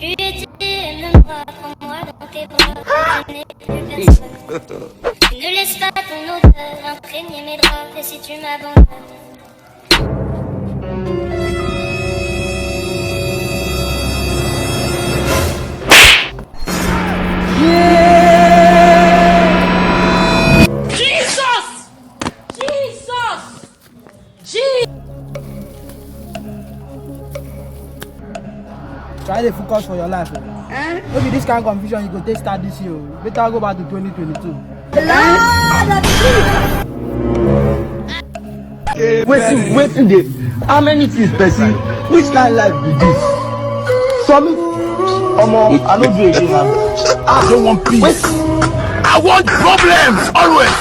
Aime-moi, prends-moi dans tes bras, je n'ai plus personne. Tu ne laisses pas ton odeur imprégner mes draps, et si tu m'abandonnes. Try to focus for your life. Maybe this kind of confusion you go take start this year. Better go back to 2022. Wait, how many things person? Which kind of life be this? Some, I don't do again. I don't want peace. Wait. I want problems always.